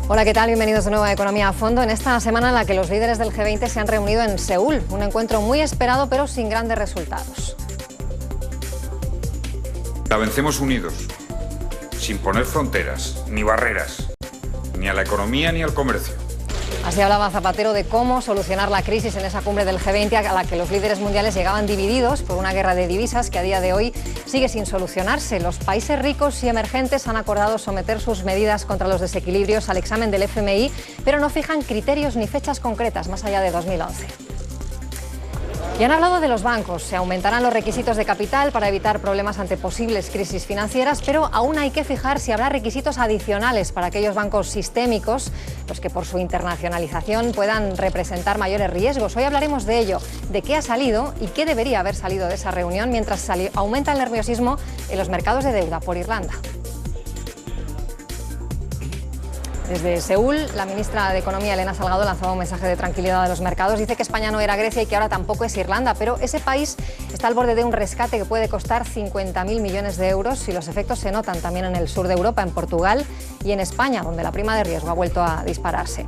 Hola, ¿qué tal? Bienvenidos de nuevo a Economía a Fondo. En esta semana en la que los líderes del G20 se han reunido en Seúl, un encuentro muy esperado pero sin grandes resultados. La vencemos unidos, sin poner fronteras, ni barreras, ni a la economía ni al comercio. Así hablaba Zapatero de cómo solucionar la crisis en esa cumbre del G20 a la que los líderes mundiales llegaban divididos por una guerra de divisas que a día de hoy sigue sin solucionarse. Los países ricos y emergentes han acordado someter sus medidas contra los desequilibrios al examen del FMI, pero no fijan criterios ni fechas concretas más allá de 2011. Y han hablado de los bancos. Se aumentarán los requisitos de capital para evitar problemas ante posibles crisis financieras, pero aún hay que fijar si habrá requisitos adicionales para aquellos bancos sistémicos, los que por su internacionalización puedan representar mayores riesgos. Hoy hablaremos de ello, de qué ha salido y qué debería haber salido de esa reunión mientras aumenta el nerviosismo en los mercados de deuda por Irlanda. Desde Seúl, la ministra de Economía, Elena Salgado, lanzaba un mensaje de tranquilidad a los mercados. Dice que España no era Grecia y que ahora tampoco es Irlanda, pero ese país está al borde de un rescate que puede costar 50.000 millones de euros y los efectos se notan también en el sur de Europa, en Portugal y en España, donde la prima de riesgo ha vuelto a dispararse.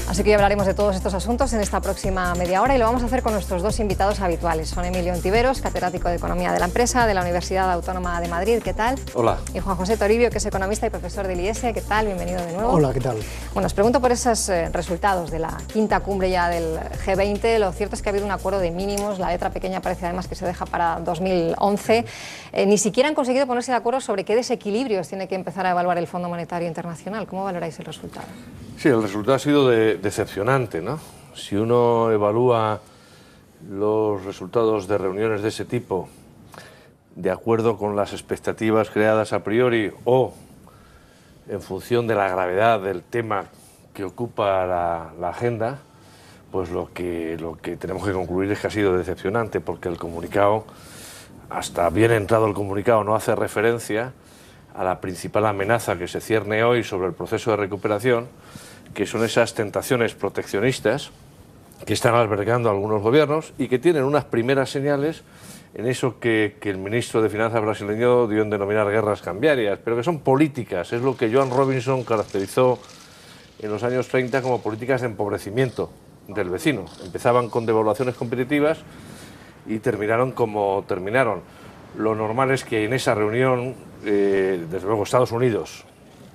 Así que hoy hablaremos de todos estos asuntos en esta próxima media hora y lo vamos a hacer con nuestros dos invitados habituales. Son Emilio Ontiveros, catedrático de Economía de la Empresa de la Universidad Autónoma de Madrid. ¿Qué tal? Hola. Y Juan José Toribio, que es economista y profesor del IES. ¿Qué tal? Bienvenido de nuevo. Hola, ¿qué tal? Bueno, os pregunto por esos resultados de la quinta cumbre ya del G20. Lo cierto es que ha habido un acuerdo de mínimos. La letra pequeña parece además que se deja para 2011. Ni siquiera han conseguido ponerse de acuerdo sobre qué desequilibrios tiene que empezar a evaluar el Fondo Monetario Internacional. ¿Cómo valoráis el resultado? Sí, el resultado ha sido decepcionante, ¿no? Si uno evalúa los resultados de reuniones de ese tipo de acuerdo con las expectativas creadas a priori o en función de la gravedad del tema que ocupa la agenda, pues lo que tenemos que concluir es que ha sido decepcionante, porque el comunicado, hasta bien entrado el comunicado, no hace referencia a la principal amenaza que se cierne hoy sobre el proceso de recuperación, que son esas tentaciones proteccionistas que están albergando algunos gobiernos y que tienen unas primeras señales en eso que el ministro de Finanzas brasileño dio en denominar guerras cambiarias, pero que son políticas. Es lo que Joan Robinson caracterizó en los años 30 como políticas de empobrecimiento del vecino. Empezaban con devaluaciones competitivas y terminaron como terminaron. Lo normal es que en esa reunión, desde luego Estados Unidos,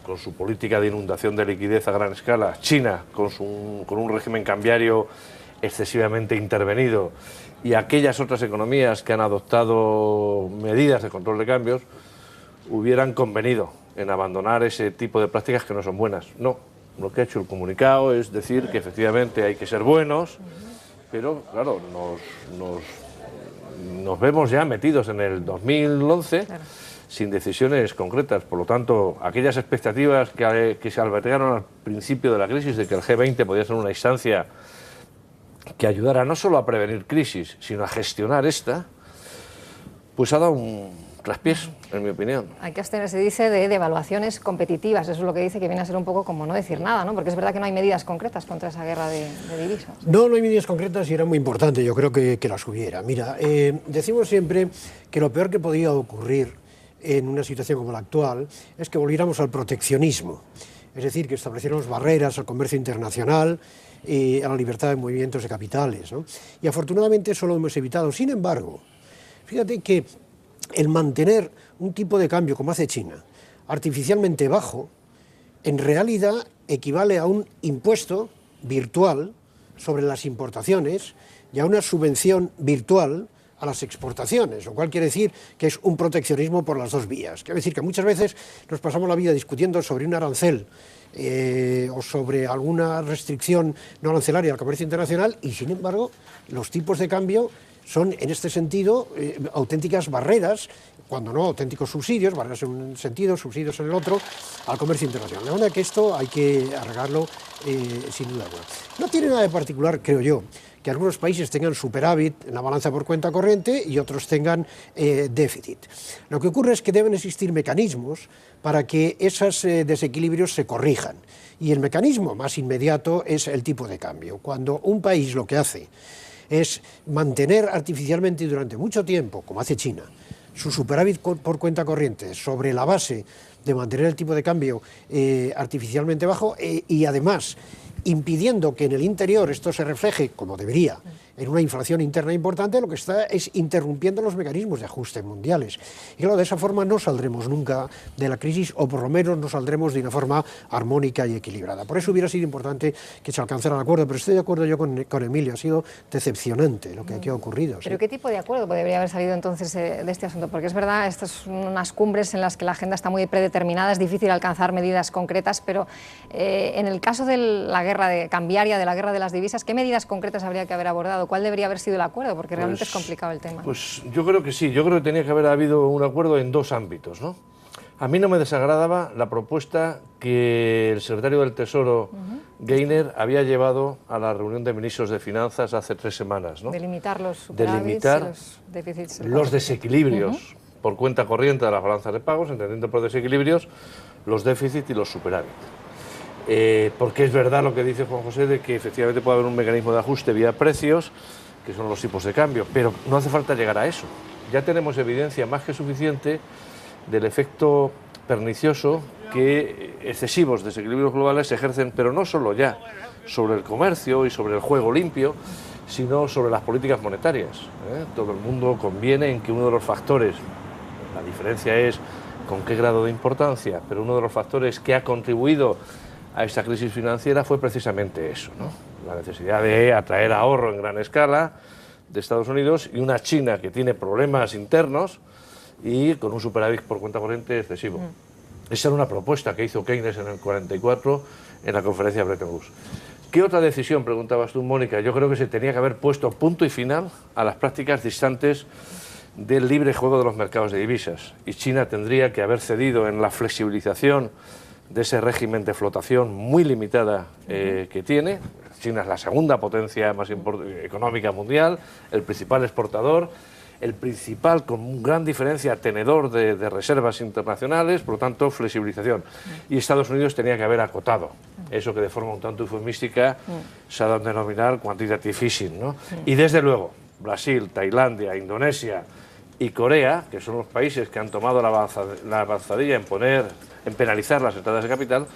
con su política de inundación de liquidez a gran escala, China, con un régimen cambiario excesivamente intervenido, y aquellas otras economías que han adoptado medidas de control de cambios, hubieran convenido en abandonar ese tipo de prácticas que no son buenas. No, lo que ha hecho el comunicado es decir que efectivamente hay que ser buenos, pero claro, nos vemos ya metidos en el 2011, claro, sin decisiones concretas. Por lo tanto, aquellas expectativas que se albergaron al principio de la crisis de que el G20 podía ser una instancia que ayudara no solo a prevenir crisis, sino a gestionar esta, pues ha dado un traspiés, en mi opinión. Hay que abstenerse, dice, de devaluaciones competitivas. Eso es lo que dice, que viene a ser un poco como no decir nada, ¿no? Porque es verdad que no hay medidas concretas contra esa guerra de divisas. No hay medidas concretas y era muy importante, yo creo que las hubiera. Mira, decimos siempre que lo peor que podía ocurrir en una situación como la actual es que volviéramos al proteccionismo, es decir, que estableciéramos barreras al comercio internacional y a la libertad de movimientos de capitales, ¿no? Y afortunadamente eso lo hemos evitado. Sin embargo, fíjate que el mantener un tipo de cambio como hace China, artificialmente bajo, en realidad equivale a un impuesto virtual sobre las importaciones y a una subvención virtual a las exportaciones, lo cual quiere decir que es un proteccionismo por las dos vías. Quiere decir que muchas veces nos pasamos la vida discutiendo sobre un arancel o sobre alguna restricción no arancelaria al comercio internacional y, sin embargo, los tipos de cambio son, en este sentido, auténticas barreras, cuando no auténticos subsidios, barreras en un sentido, subsidios en el otro, al comercio internacional. De manera que esto hay que arreglarlo sin duda alguna. No tiene nada de particular, creo yo, que algunos países tengan superávit en la balanza por cuenta corriente y otros tengan déficit. Lo que ocurre es que deben existir mecanismos para que esos desequilibrios se corrijan. Y el mecanismo más inmediato es el tipo de cambio. Cuando un país lo que hace es mantener artificialmente durante mucho tiempo, como hace China, su superávit por cuenta corriente sobre la base de mantener el tipo de cambio artificialmente bajo y además impidiendo que en el interior esto se refleje, como debería, en una inflación interna importante, lo que está es interrumpiendo los mecanismos de ajuste mundiales. Y claro, de esa forma no saldremos nunca de la crisis, o por lo menos no saldremos de una forma armónica y equilibrada. Por eso hubiera sido importante que se alcanzara el acuerdo, pero estoy de acuerdo yo con Emilio, ha sido decepcionante lo que aquí ha ocurrido. ¿Pero sí. qué tipo de acuerdo debería haber salido entonces de este asunto? Porque es verdad, estas son unas cumbres en las que la agenda está muy predeterminada, es difícil alcanzar medidas concretas, pero en el caso de la guerra cambiaria, de la guerra de las divisas, ¿qué medidas concretas habría que haber abordado? ¿Cuál debería haber sido el acuerdo? Porque realmente es complicado el tema. Pues yo creo que sí, yo creo que tenía que haber habido un acuerdo en dos ámbitos, ¿no? A mí no me desagradaba la propuesta que el secretario del Tesoro, Geithner, había llevado a la reunión de ministros de Finanzas hace 3 semanas, ¿no? Delimitar los superávits y los déficits. Los desequilibrios por cuenta corriente de las balanzas de pagos, entendiendo por desequilibrios los déficits y los superávits. Porque es verdad lo que dice Juan José de que efectivamente puede haber un mecanismo de ajuste vía precios, que son los tipos de cambio, pero no hace falta llegar a eso. Ya tenemos evidencia más que suficiente del efecto pernicioso que excesivos desequilibrios globales ejercen, pero no solo ya sobre el comercio y sobre el juego limpio, sino sobre las políticas monetarias. Todo el mundo conviene en que uno de los factores, la diferencia es con qué grado de importancia, pero uno de los factores que ha contribuido a esta crisis financiera fue precisamente eso, ¿no? La necesidad de atraer ahorro en gran escala de Estados Unidos y una China que tiene problemas internos y con un superávit por cuenta corriente excesivo. Esa era una propuesta que hizo Keynes en el 44 en la conferencia de Bretton Woods. ¿Qué otra decisión, preguntabas tú, Mónica? Yo creo que se tenía que haber puesto punto y final a las prácticas distantes del libre juego de los mercados de divisas, y China tendría que haber cedido en la flexibilización de ese régimen de flotación muy limitada que tiene. China es la segunda potencia más económica mundial, el principal exportador, el principal, con gran diferencia, tenedor de reservas internacionales, por lo tanto, flexibilización. Y Estados Unidos tenía que haber acotado eso que de forma un tanto eufemística se ha dado a denominar quantitative easing, ¿no? Y desde luego, Brasil, Tailandia, Indonesia y Corea, que son los países que han tomado la avanzadilla en penalizar las entradas de capital,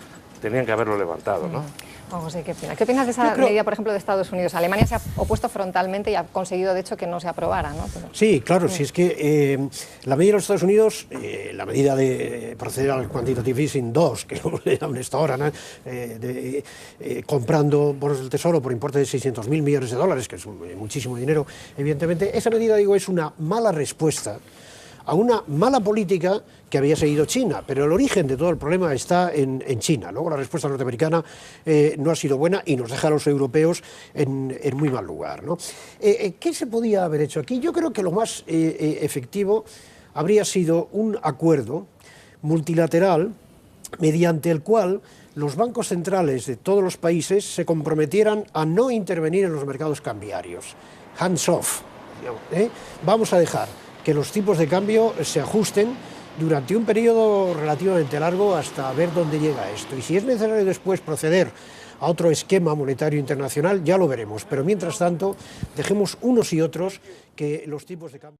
tenían que haberlo levantado, ¿no? Juan José, ¿qué opinas? ¿Qué opinas de esa medida, por ejemplo, de Estados Unidos? Alemania se ha opuesto frontalmente y ha conseguido, de hecho, que no se aprobara, ¿no? Pero... Sí, claro, si es que la medida de los Estados Unidos, la medida de proceder al quantitative easing 2, que le llaman esta hora, ¿no? Comprando bonos del Tesoro por importe de 600.000 millones de dólares, que es muchísimo dinero, evidentemente, esa medida, digo, es una mala respuesta a una mala política que había seguido China, pero el origen de todo el problema está en China. Luego la respuesta norteamericana no ha sido buena y nos deja a los europeos en muy mal lugar, ¿no? ¿Qué se podía haber hecho aquí? Yo creo que lo más efectivo habría sido un acuerdo multilateral mediante el cual los bancos centrales de todos los países se comprometieran a no intervenir en los mercados cambiarios. Hands off, digamos, ¿eh? Vamos a dejar que los tipos de cambio se ajusten durante un periodo relativamente largo hasta ver dónde llega esto. Y si es necesario después proceder a otro esquema monetario internacional, ya lo veremos. Pero mientras tanto, dejemos unos y otros que los tipos de cambio...